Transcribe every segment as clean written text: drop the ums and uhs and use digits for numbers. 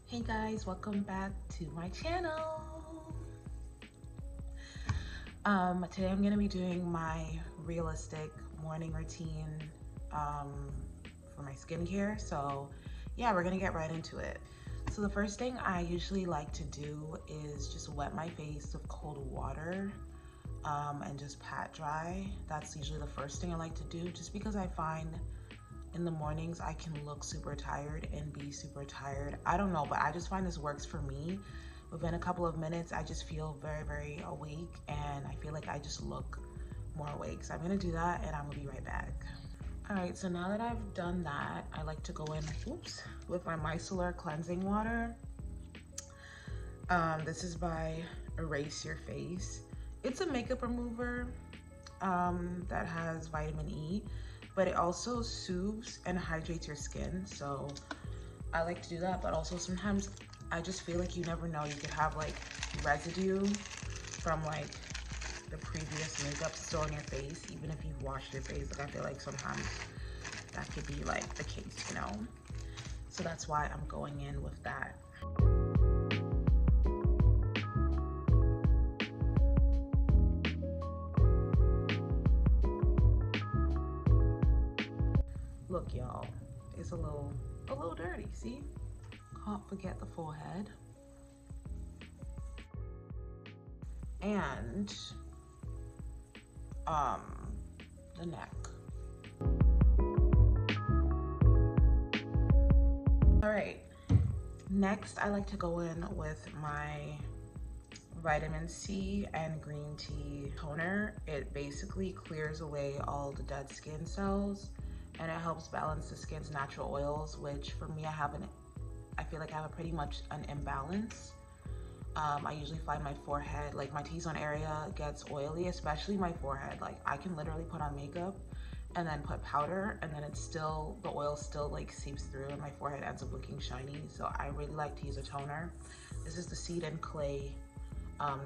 Hey guys, welcome back to my channel. Today I'm gonna be doing my realistic morning routine for my skincare. So yeah, we're gonna get right into it. So the first thing I usually like to do is just wet my face with cold water and just pat dry. That's usually the first thing I like to do, just because I find in the mornings I can look super tired and be super tired. I don't know, but I just find this works for me. Within a couple of minutes, I just feel very awake, and I feel like I just look more awake. So I'm gonna do that and I'm gonna be right back. All right, so now that I've done that, I like to go in, with my micellar cleansing water. This is by Erase Your Face. It's a makeup remover that has vitamin E, but it also soothes and hydrates your skin. So I like to do that, but also sometimes I just feel like you never know, you could have like residue from like the previous makeup still on your face, even if you've washed your face. Like I feel like sometimes that could be like the case, you know? So that's why I'm going in with that. Look, y'all, it's a little dirty, see? Can't forget the forehead. And the neck. All right, next I like to go in with my vitamin C and green tea toner. It basically clears away all the dead skin cells, and it helps balance the skin's natural oils, which for me, I feel like I have a pretty much an imbalance. I usually find my forehead, like my T-zone area gets oily, especially my forehead. Like I can literally put on makeup and then put powder, and then the oil still like seeps through and my forehead ends up looking shiny. So I really like to use a toner. This is the Seed and Clay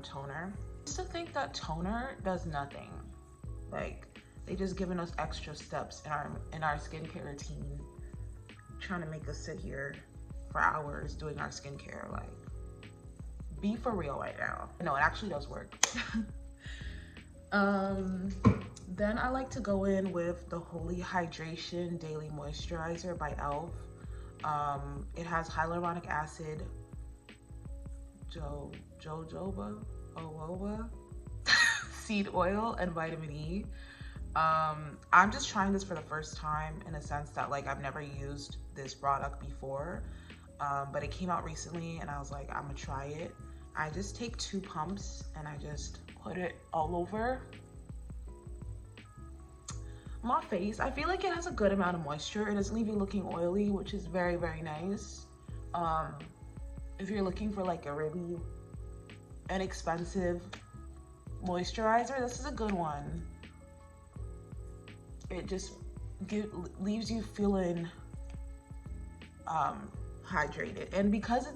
toner. I used to think that toner does nothing. Like they just given us extra steps in our skincare routine, trying to make us sit here for hours doing our skincare. Like, be for real right now. No, it actually does work. Then I like to go in with the Holy Hydration Daily Moisturizer by e.l.f. It has hyaluronic acid, jojoba, seed oil, and vitamin E. I'm just trying this for the first time, in a sense that like I've never used this product before, but it came out recently and I was like, I'm gonna try it. I just take 2 pumps and I just put it all over my face. I feel like it has a good amount of moisture. It doesn't leave you looking oily, which is very nice. If you're looking for like a really inexpensive moisturizer, this is a good one. It just leaves you feeling hydrated, and because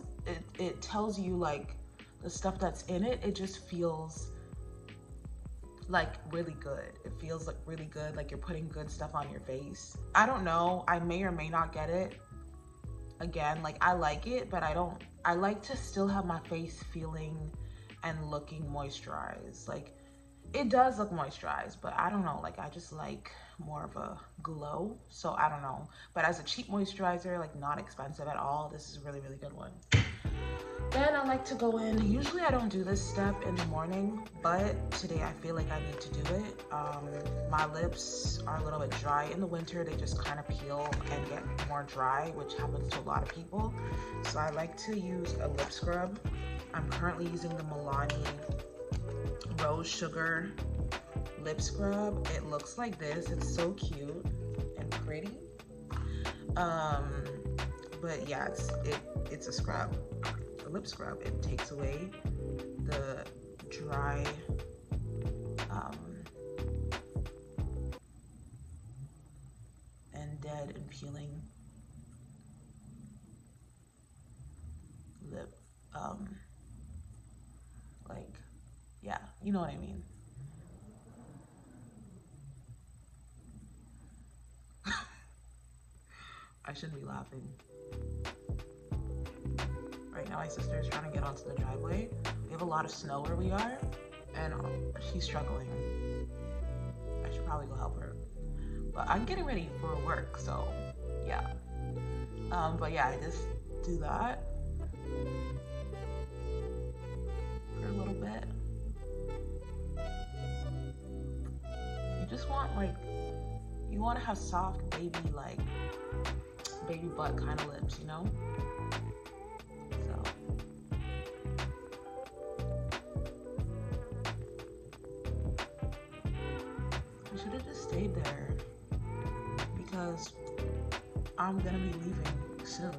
it tells you like the stuff that's in it, it just feels like really good. It feels like really good, like you're putting good stuff on your face. I don't know, I may or may not get it. Again, like I like it, but I like to still have my face feeling and looking moisturized. Like it does look moisturized, but I don't know, like I just like more of a glow. So I don't know, but as a cheap moisturizer, like not expensive at all, this is a really good one. Then I like to go in, usually I don't do this step in the morning, but today I feel like I need to do it. My lips are a little bit dry in the winter. They just kind of peel and get more dry, which happens to a lot of people. So I like to use a lip scrub. I'm currently using the Milani Rose Sugar lip scrub. It looks like this. It's so cute and pretty. But yeah, it's a scrub. A lip scrub. It takes away the dry and dead and peeling lip, like, yeah, you know what I mean. I shouldn't be laughing. that my sister is trying to get onto the driveway. We have a lot of snow where we are, and she's struggling. I should probably go help her. But I'm getting ready for work, so yeah. But yeah, I just do that for a little bit. You just want, like, you want to have soft baby, like, baby butt kind of lips, you know? So. I should have just stayed there because I'm gonna be leaving soon.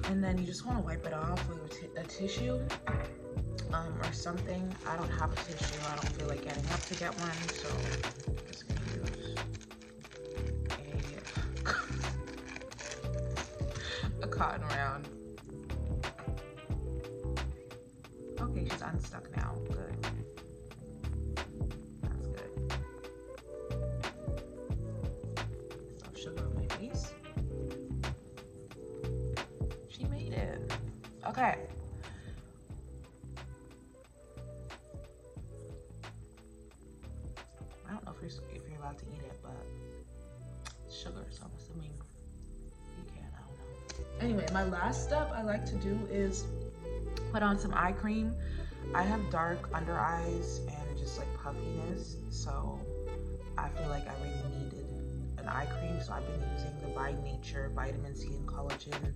And then you just want to wipe it off with a tissue or something. I don't have a tissue. I don't feel like getting up to get one, so I'm just gonna use a cotton round. Okay, she's unstuck now. Good. That's good. Some sugar on my face. She made it. Okay. I don't know if you're allowed to eat it, but it's sugar, so I'm assuming you can. I don't know. Anyway, my last step I like to do is put on some eye cream. I have dark under eyes and just like puffiness, so I feel like I really needed an eye cream, so I've been using the By Nature Vitamin C and Collagen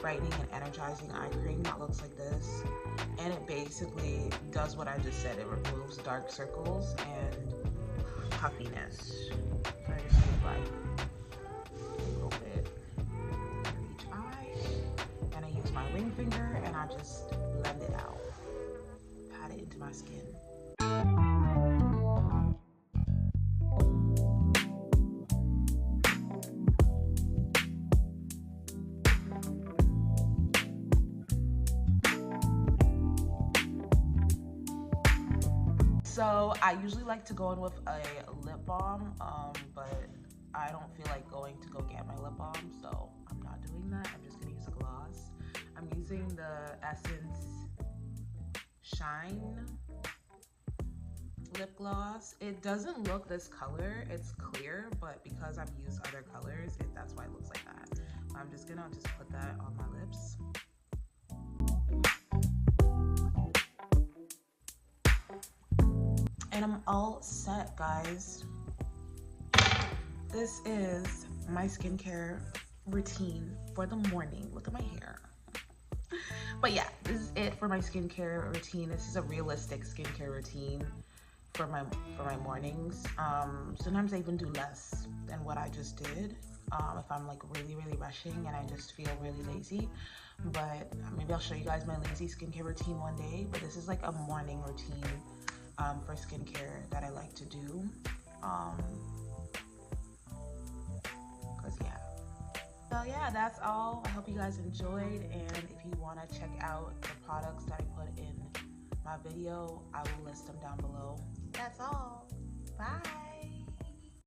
Brightening and Energizing Eye Cream that looks like this, and it basically does what I just said. It removes dark circles and puffiness. So I just need like a little bit under each eye, and I use my ring finger and I just blend it out, pat it into my skin. So I usually like to go in with a lip balm, but I don't feel like going to go get my lip balm, so I'm not doing that. I'm just gonna use a gloss. I'm using the Essence Shine lip gloss. It doesn't look this color, it's clear, but because I've used other colors, that's why it looks like that. I'm just gonna put that on my lips. And I'm all set, guys. This is my skincare routine for the morning. Look at my hair. But yeah, this is it for my skincare routine. This is a realistic skincare routine for my mornings. Sometimes I even do less than what I just did if I'm like really rushing and I just feel really lazy. But maybe I'll show you guys my lazy skincare routine one day. But this is like a morning routine for skincare that I like to do. So yeah, that's all. I hope you guys enjoyed, and if you want to check out the products that I put in my video, I will list them down below. That's all. Bye.